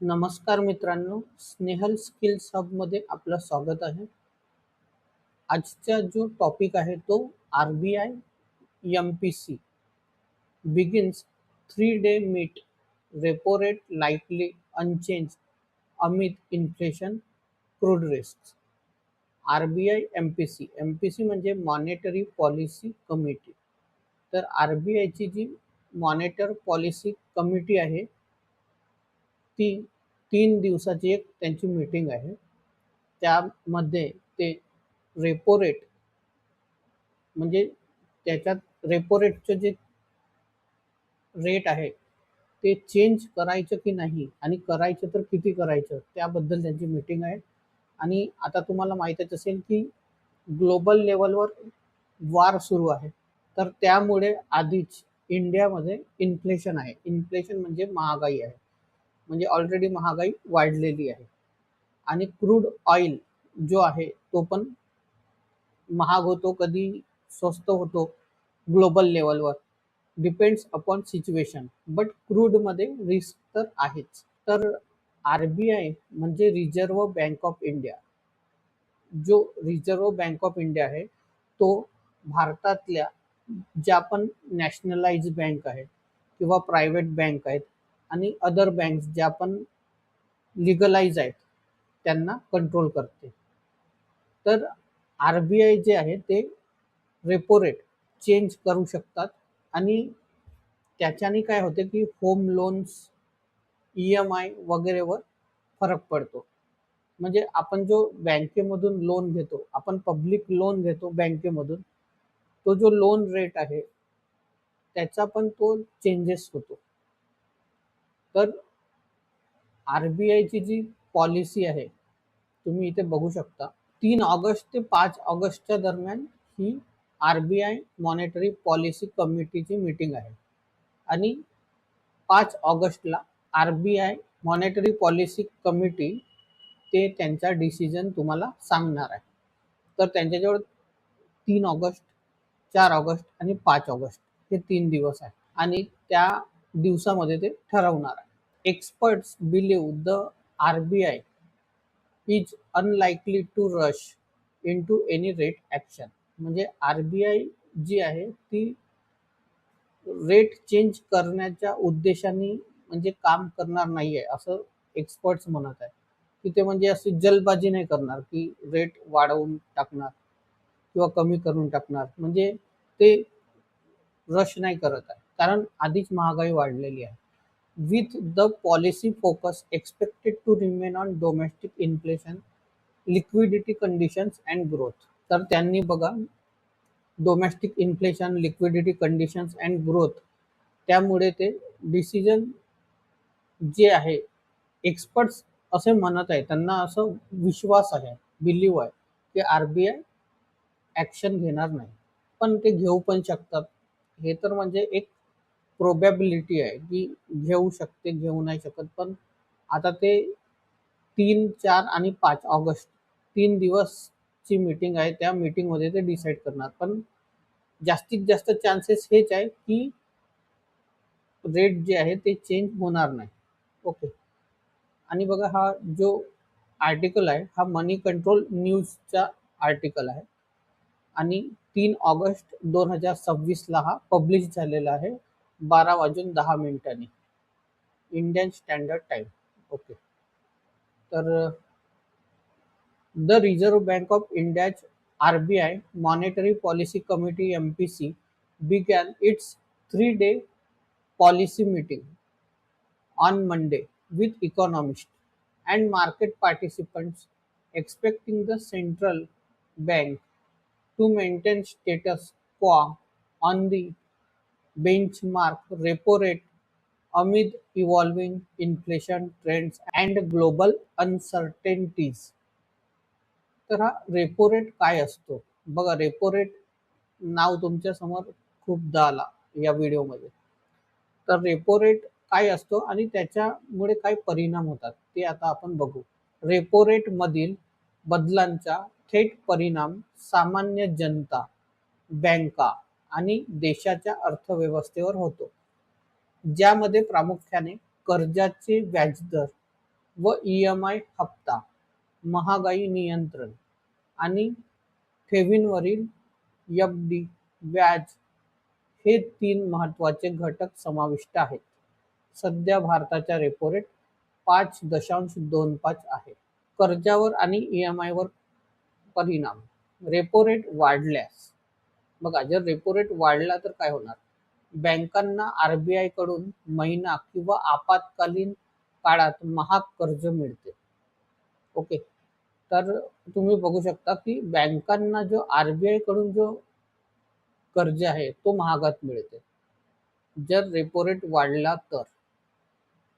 नमस्कार मित्रांनो, स्नेहल स्किल्स हबमध्ये आपलं स्वागत आहे. आजचा जो टॉपिक आहे तो RBI MPC begins 3-day meet, repo rate likely unchanged amid inflation, crude risk. RBI MPC MPC म्हणजे मॉनेटरी पॉलिसी कमिटी. तर आर-बी-आयची जी मॉनेटर पॉलिसी कमिटी आहे ती 3 दिवसाची एक त्यांची मीटिंग आहे. त्यामध्ये ते रेपो रेट म्हणजे त्याच्यात रेपो रेटचं जे रेट आहे ते चेंज करायचं की नाही आणि करायचं तर किती करायचं त्याबद्दल त्यांची मीटिंग आहे. आणि आता तुम्हाला माहीतच असेल की ग्लोबल लेवलवर वार सुरू आहे. तर त्यामुळे आधीच इंडियामध्ये इन्फ्लेशन आहे. इन्फ्लेशन म्हणजे महागाई आहे. म्हणजे ऑलरेडी महागाई वाढलेली आहे. आणि क्रूड ऑइल जो आहे तो पण महाग होतो, कधी स्वस्त होतो ग्लोबल लेवलवर. Depends upon situation. बट क्रूडमध्ये रिस्क तर आहेच. तर आर-बी-आय म्हणजे रिझर्व्ह बँक ऑफ इंडिया. जो रिझर्व्ह बँक ऑफ इंडिया आहे तो भारतातल्या ज्या पण नॅशनलाइज बँक आहेत किंवा प्रायव्हेट बँक आहेत आणि अदर बँक्स ज्या पण लिगलाइज आहेत त्यांना कंट्रोल करते. तर आर-बी-आय जे आहे ते रेपो रेट चेंज करू शकतात आणि त्याच्याने काय होते की होम लोन्स, ई-एम-आय वगैरेवर फरक पडतो. म्हणजे आपण जो बँकेमधून लोन घेतो, आपण पब्लिक लोन घेतो बँकेमधून, तो जो लोन रेट आहे त्याचा पण तो चेंजेस होतो. तर आर-बी-आयची जी पॉलिसी आहे तुम्ही इथे बघू शकता. 3 ऑगस्ट ते 5 ऑगस्टच्या दरम्यान ही आर-बी-आय मॉनेटरी पॉलिसी कमिटीची मीटिंग आहे. आणि 5 ऑगस्टला आर-बी-आय मॉनेटरी पॉलिसी कमिटी ते त्यांचा डिसिजन तुम्हाला सांगणार आहे. तर त्यांच्याजवळ 3 ऑगस्ट, 4 ऑगस्ट आणि 5 ऑगस्ट हे 3 दिवस आहेत आणि त्या दिवसामध्ये ते ठरवणार आहे. Experts believe the RBI is unlikely to rush into any rate action. म्हणजे आर-बी-आय जी आहे ती रेट चेंज करण्याच्या उद्देशाने म्हणजे काम करणार नाहीये असं एक्सपर्ट्स म्हणत आहे. की ते म्हणजे अशी जल्दबाजी नाही करणार की रेट वाढवून टाकणार किंवा कमी करून टाकणार. म्हणजे ते रश नाही करत आहे. कारण आधीच महागाई वाढलेली आहे. With the policy focus expected to remain on domestic inflation, liquidity conditions and growth. तर त्यांनी बघा domestic inflation, liquidity conditions and growth त्यामुळे ते डिसिजन जे आहे एक्सपर्ट्स असे म्हणत आहे, त्यांना असं विश्वास आहे, बिलीव्ह आहे की आर-बी-आय ॲक्शन घेणार नाही. पण ते घेऊ पण शकतात. हे तर म्हणजे एक प्रोबॅबिलिटी आहे की घेऊ शकते, घेऊ नाही शकत. पण आता ते 3, 4 आणि 5 ऑगस्ट 3 दिवसची मीटिंग आहे. त्या मीटिंगमध्ये ते डिसाईड करणार. पण जास्तीत जास्त चान्सेस हेच आहे की रेट जे आहे ते चेंज होणार नाही. ओके. आणि बघा हा जो आर्टिकल आहे हा मनी कंट्रोल न्यूजचा आर्टिकल आहे आणि 3 ऑगस्ट 2026ला हा पब्लिश झालेला आहे 12:10 इंडियन स्टँडर्ड टाइम. ओके. तर the reserve bank of India's RBI monetary policy committee M-P-C began its 3-day policy meeting on Monday with economists and market participants, expecting the central bank to maintain status quo on the benchmark repo rate amid evolving inflation trends and global uncertainties. तर हा repo rate काय असतो? बघा repo rate नाव तुमच्या समोर खूपदा आला या व्हिडिओमध्ये. तर रेपो रेट काय असतो आणि त्याच्यामुळे काय परिणाम होतात ते आता आपण बघू. रेपो रेट मधील बदलांचा थेट परिणाम सामान्य जनता, बँका आणि देशाच्या अर्थव्यवस्थेवर होतो, ज्यामध्ये प्रामुख्याने कर्जाचे व्याजदर व EMI हप्ता, महागाई नियंत्रण आणि ठेवींवरील FD व्याज हे 3 महत्त्वाचे घटक समाविष्ट आहेत. सध्या भारताचा रेपो रेट 5.25 आहे. कर्जावर आणि EMI वर परिणाम. रेपो रेट वाढल्यास, बघा, जर रेपो रेट वाढला तर काय होणार? बँकांना RBI कडून महिना किंवा आपत्कालीन काळात महाग कर्ज मिळते. ओके, तर तुम्ही बघू शकता की बँकांना जो RBI कडून जो कर्ज आहे तो महागात मिळते. जर रेपो रेट वाढला तर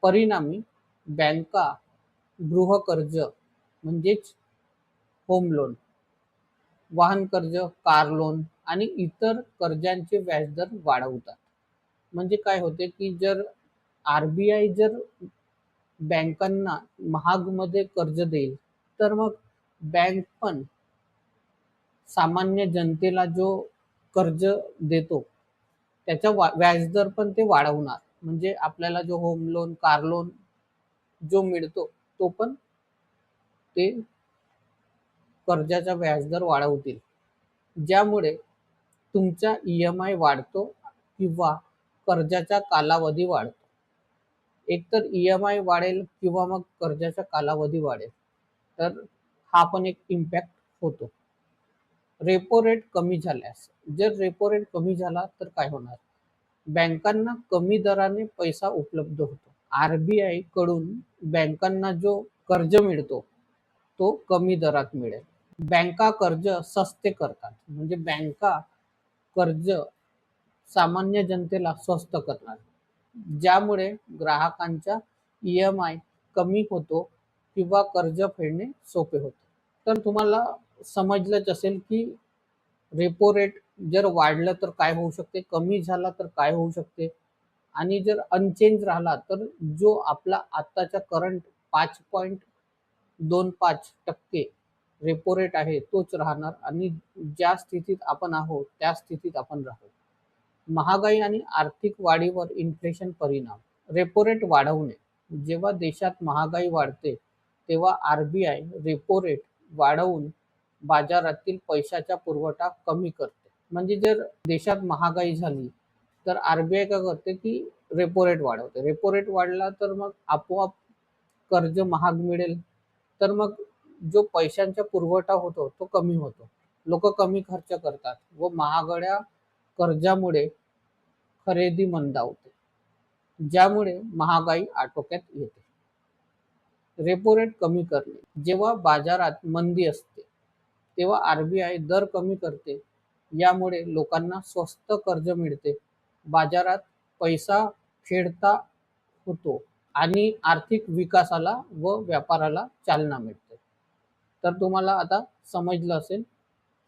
परिणामी बँका गृहकर्ज म्हणजेच होम लोन, वाहन कर्ज, कार लोन आणि इतर कर्जांचे व्याजदर वाढवतात. म्हणजे काय होते की जर RBI जर बँकांना महागमध्ये कर्ज देईल तर मग बँक पण सामान्य जनतेला जो कर्ज देतो त्याचा व्याजदर पण ते वाढवणार. म्हणजे आपल्याला जो होम लोन, कार लोन जो मिळतो तो पण ते कर्जाचा व्याजदर वाढवतील, ज्यामुळे तुमचा EMI वाढतो किंवा कर्जाचा कालावधी वाढतो. एकतर EMI वाढेल किंवा मग कर्जाचा कालावधी वाढेल, तर हा पण एक इम्पॅक्ट होतो. रेपो रेट कमी झाल्यास, जर रेपो रेट कमी झाला तर काय होणार? बँकांना कमी दराने पैसा उपलब्ध होतो. RBI कडून बँकांना जो कर्ज मिळतो तो कमी दरात मिळेल. बँका कर्ज सस्ते करतात, म्हणजे बँका कर्ज सामान्य जनतेला स्वस्त करणार, ज्यामुळे ग्राहकांचा EMI कमी होतो किंवा कर्ज फेडणे सोपे होते. तर तुम्हाला समजलंच असेल की रेपो रेट जर वाढलं तर काय होऊ शकते, कमी झाला तर काय होऊ शकते, आणि जर अनचेंज राहिला तर जो आपला आत्ताचा करंट 5.25% रेपो रेट आहे तोच राहणार आणि ज्या स्थितीत आपण आहोत त्या स्थितीत आपण राहू. महागाई आणि आर्थिक वाढीवर इन्फ्लेशन परिणाम. रेपो रेट वाढवणे. जेव्हा देशात महागाई वाढते तेव्हा RBI रेपो रेट वाढवून बाजारातील पैशाचा पुरवठा कमी करते. म्हणजे जर देशात महागाई झाली तर RBI काय करते की रेपो रेट वाढवते. रेपो रेट वाढला तर मग आपोआप कर्ज महाग मिळेल, तर मग जो पैशांचा पुरवठा होतो तो कमी होतो. लोक कमी खर्च करतात व महागड्या कर्जामुळे खरेदी मंदावते, ज्यामुळे महागाई आटोक्यात येते. रेपो रेट कमी करणे. जेव्हा बाजारात मंदी असते तेव्हा RBI दर कमी करते, यामुळे लोकांना स्वस्त कर्ज मिळते, बाजारात पैसा खेळता होतो आणि आर्थिक विकासाला व व्यापाराला चालना मिळते. तर तुम्हाला आता समजलं असेल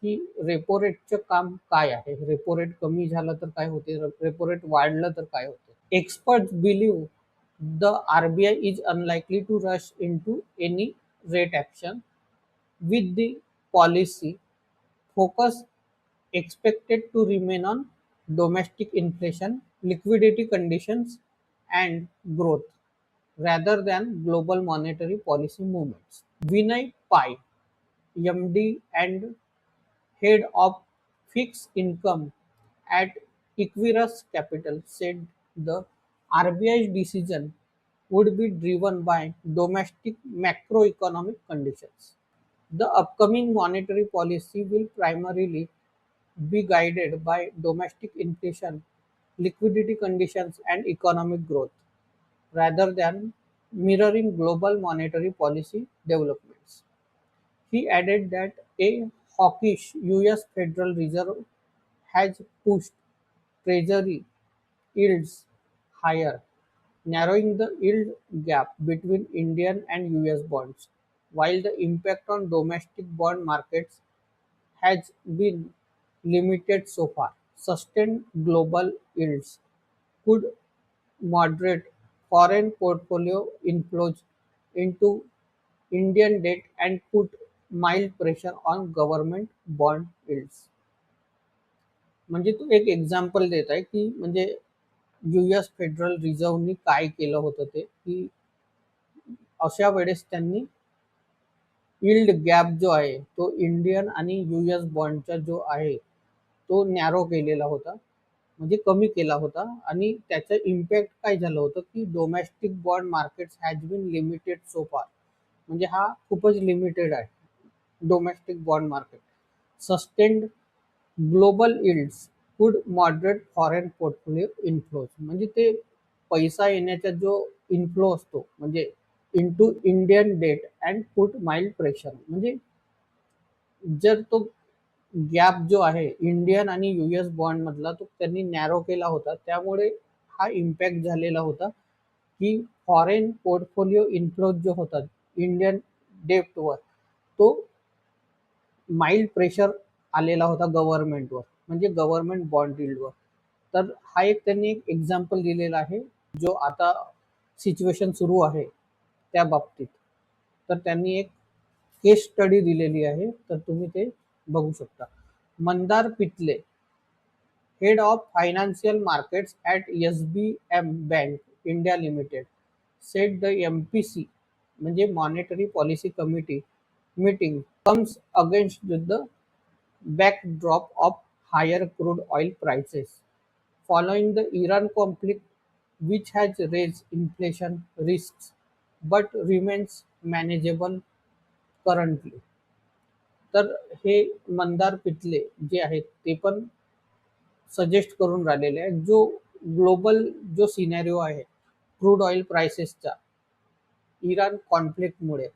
की रेपो रेटचं काम काय आहे, रेपो रेट कमी झालं तर काय होते, रेपो रेट वाढलं तर काय होते. Experts believe the RBI is unlikely to rush into any rate action with the policy focus expected to remain on domestic inflation, liquidity conditions, and growth rather than global monetary policy movements. Vinay Pai, MD and head of fixed income at Equirus Capital, said the RBI's decision would be driven by domestic macroeconomic conditions. The upcoming monetary policy will primarily be guided by domestic inflation, liquidity conditions, and economic growth, rather than mirroring global monetary policy developments. He added that a hawkish US Federal Reserve has pushed Treasury yields higher, narrowing the yield gap between Indian and US bonds, while the impact on domestic bond markets has been limited so far. Sustained global yields could moderate foreign portfolio inflows into Indian debt and put mild pressure on government bond yields. म्हणजे तो एक example देत आहे की म्हणजे US federal रिझर्व्हनी काय केलं होतं ते, की अशा वेळेस त्यांनी यील्ड गॅप जो आहे तो इंडियन आणि यूएस बॉन्डचा जो आहे तो नॅरो केलेला होता, म्हणजे कमी केला होता. आणि त्याचं इम्पॅक्ट काय झालं होतं की domestic bond markets has been limited so far, म्हणजे हा खूपच लिमिटेड आहे domestic bond market. Sustained global yields could moderate foreign portfolio inflows, म्हणजे ते पैसा येण्याचा जो इन्फ्लो असतो म्हणजे into Indian debt and put mild pressure, म्हणजे जर तो गॅप जो आहे इंडियन आणि यूएस बॉन्ड मधला तो त्यांनी नॅरो केला होता, त्यामुळे हा इम्पॅक्ट झालेला होता की फॉरेन पोर्टफोलिओ इन्फ्लोज जो होता इंडियन डेप्टवर, तो माइल्ड प्रेशर आलेला होता गव्हर्नमेंटवर, म्हणजे गव्हर्नमेंट बॉन्ड यील्डवर. तर हा एक त्यांनी एक एक्झाम्पल दिलेला आहे जो आता सिच्युएशन सुरू आहे त्या बाबतीत. तर त्यांनी एक केस स्टडी दिलेली आहे, तर तुम्ही ते बघू शकता. Mandar Pitale, head of financial markets at SBM bank India limited, set the MPC म्हणजे monetary policy committee meeting comes against the backdrop of higher crude oil prices following the Iran conflict, which has raised inflation risks but remains manageable currently. तर हे मंदार पितले जे आहेत ते पण suggest करून राहिलेले आहे जो ग्लोबल जो सिनेरिओ आहे क्रूड ऑइल प्राइसेसचा इराण कॉन्फ्लिक्टमुळे,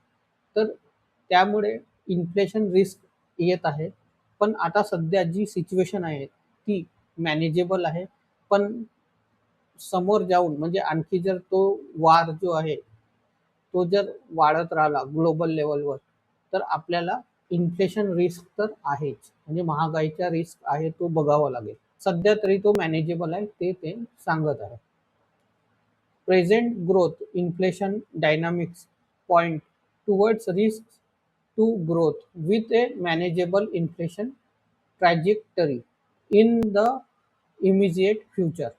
तर त्यामुळे इन्फ्लेशन रिस्क येत आहे. पण आता सध्या जी सिच्युएशन आहे ती मॅनेजेबल आहे. पण समोर जाऊन म्हणजे आणखी जर तो वार जो आहे तो जर वाढत राहिला ग्लोबल लेवलवर, तर आपल्याला इन्फ्लेशन रिस्क तर आहेच, म्हणजे महागाईचा रिस्क आहे तो बघावा लागेल. सध्या तरी तो मॅनेजेबल आहे ते ते सांगत आहे. Present growth inflation dynamics point towards risks to growth with a manageable inflation trajectory in the immediate future.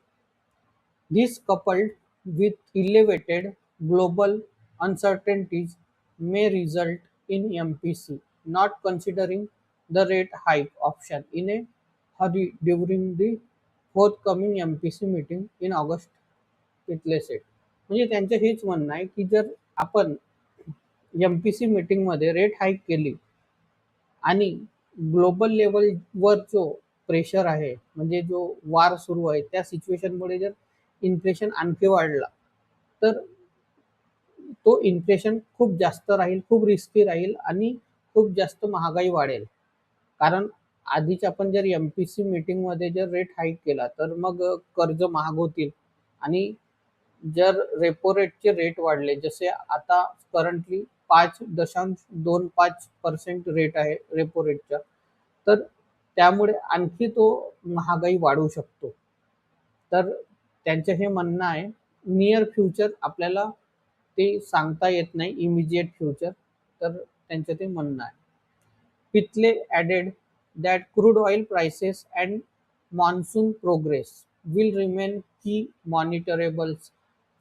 This, coupled with elevated global uncertainties, may result in MPC not considering the rate hike option in a hurry during the forthcoming MPC meeting in August, तिथले set. म्हणजे त्यांचं हेच म्हणणं आहे की जर आपण MPC मीटिंगमध्ये रेट हाईक केली आणि ग्लोबल लेवलवर जो प्रेशर आहे म्हणजे जो वार सुरू आहे त्या सिच्युएशनमुळे जर इन्फ्लेशन आणखी वाढला, तर तो इन्फ्लेशन खूप जास्त राहील, खूप रिस्की राहील आणि खूप जास्त महागाई वाढेल. कारण आधीच आपण जर एमपीसी मीटिंगमध्ये जर रेट हाईक केला तर मग कर्ज महाग होतील. आणि जर रेपो रेटचे रेट वाढले, जसे आता करंटली 5.25% रेट आहे रेपो रेटचा, तर त्यामुळे आणखी तो महागाई वाढू शकतो. तर त्यांचं हे म्हणणं आहे नियर फ्युचर आपल्याला ते सांगता येत नाही, इमिजिएट फ्युचर. तर त्यांचं ते म्हणणं आहे. Pitle added that crude oil prices and monsoon progress will remain key monitorables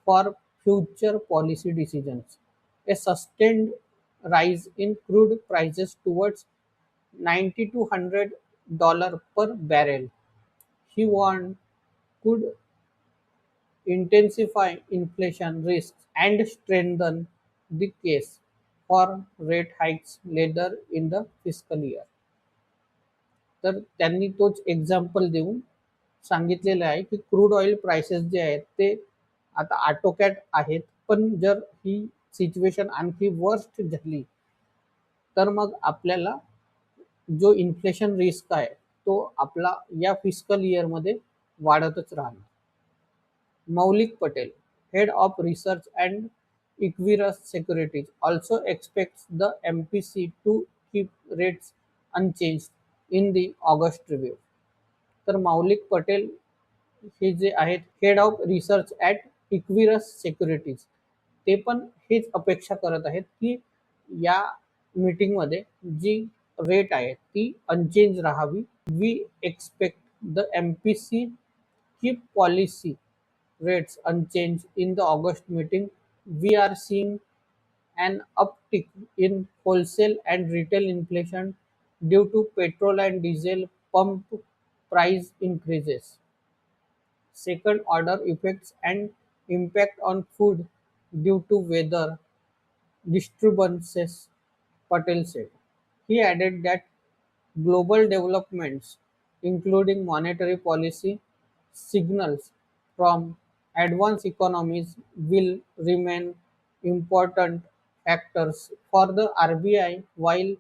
for future policy decisions. A sustained rise in crude prices towards 90 to $100 per barrel, he warned, could intensify inflation risks and strengthen the case for rate hikes later in the fiscal year. तर त्यांनी तोच example देऊन सांगितलेलं आहे की crude oil prices जे आहेत ते आता आटोक्यात आहेत, पण जर ही सिच्युएशन आणखी वर्स्ट झाली तर मग आपल्याला जो इन्फ्लेशन रिस्क आहे तो आपला या फिस्कल इयरमध्ये वाढतच राहणार. Maulik Patel, head of research and Equirus Securities, also expects the MPC to keep rates unchanged in the August review. तर मौलिक पटेल हे जे आहेत head of research at Equirus securities, ते पण हेच अपेक्षा करत आहेत की या मीटिंगमध्ये जी रेट आहे ती अनचेंज राहावी. We expect the MPC keep policy rates unchanged in the August meeting. We are seeing an uptick in wholesale and retail inflation due to petrol and diesel pump price increases. Second order effects and impact on food due to weather disturbances, Patel said. He added that global developments, including monetary policy signals from advanced economies, will remain important factors for the RBI while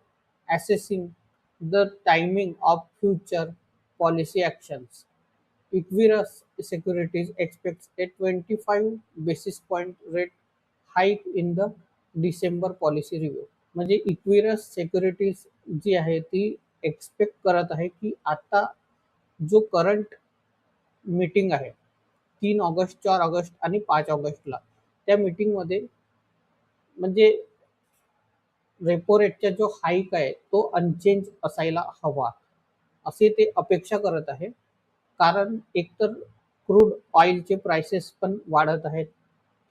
assessing the timing of future policy actions. Equirus Securities expects a 25 basis point rate hike in the December policy review. म्हणजे Equirus securities जी आहे ती expect करत आहे की आता जो current meeting आहे 3 August, 4 August आणि 5 ऑगस्टला त्या मीटिंगमध्ये म्हणजे रेपो रेटचा जो हाईक आहे तो अनचेंज असायला हवा असे ते अपेक्षा करत आहे. कारण एकतर क्रूड ऑइलचे प्राइसेस पण वाढत आहेत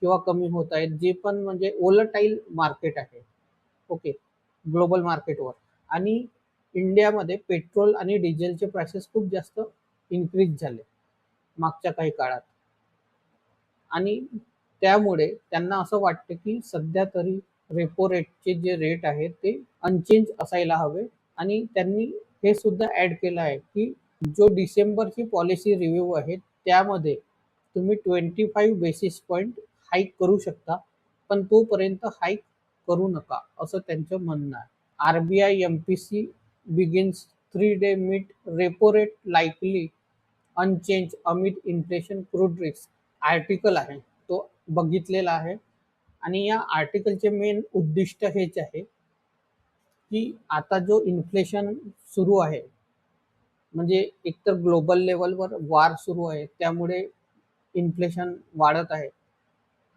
किंवा कमी होत आहेत, जे पण म्हणजे वोलटाईल मार्केट आहे. ओके, ग्लोबल मार्केटवर. आणि इंडियामध्ये पेट्रोल आणि डिझेलचे प्राइसेस खूप जास्त इन्क्रीज झाले मागच्या काही काळात. आणि त्यामुळे त्यांना असं वाटतं की सध्या तरी रेपो रेटचे जे रेट आहे ते अनचेंज असायला हवे. आणि त्यांनी हे सुद्धा ऍड केलं आहे की जो डिसेंबरची पॉलिसी रिव्ह्यू आहे त्यामध्ये तुम्ही 25 बेसिस पॉईंट हाईक करू शकता, पण तोपर्यंत हाईक करू नका असं त्यांचं म्हणणं आहे. RBI MPC begins 3-day meet repo rate likely unchanged amid inflation crude risk article आहे तो बघितलेला आहे. आणि या आर्टिकलचे मेन उद्दिष्ट हेच आहे की आता जो इन्फ्लेशन सुरू आहे, म्हणजे एकतर ग्लोबल लेवलवर वार सुरू आहे त्यामुळे इन्फ्लेशन वाढत आहे.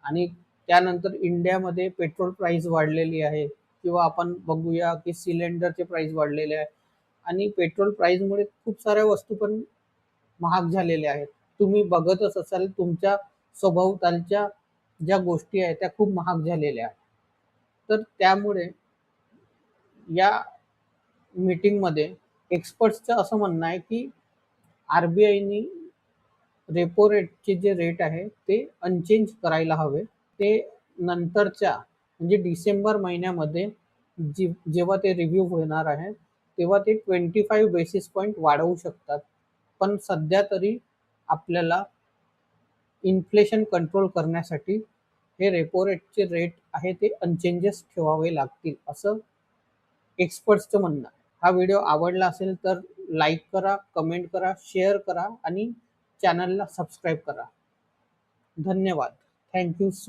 आणि त्यानंतर इंडियामध्ये पेट्रोल प्राइस वाढलेली आहे किंवा आपण बघूया की सिलेंडरचे प्राइस वाढलेले आहे. आणि पेट्रोल प्राइसमुळे खूप साऱ्या वस्तू पण महाग झालेल्या आहेत. तुम्ही बघतच असाल तुमच्या सभोवतालच्या ज्या गोष्टी आहेत त्या खूप महाग झालेल्या आहेत. तर त्यामुळे या मीटिंगमध्ये एक्सपर्ट्सचं असं म्हणणं आहे की आरबीआयनी रेपो रेटचे जे रेट आहे ते अनचेंज करायला हवे. ते नंतरच्या म्हणजे डिसेंबर महिन्यामध्ये जेव्हा ते रिव्ह्यू होणार आहे तेव्हा ते 25 बेसिस पॉईंट वाढवू शकतात. पण सध्या तरी आपल्याला इन्फ्लेशन कंट्रोल करण्यासाठी हे रेपो रेटचे रेट आहे ते अनचेंजेस ठेवावे लागतील असं एक्सपर्ट्सचं म्हणणं आहे. हा व्हिडिओ आवडला असेल तर लाईक करा, कमेंट करा, शेअर करा आणि चॅनलला सबस्क्राईब करा. धन्यवाद. थँक्यू.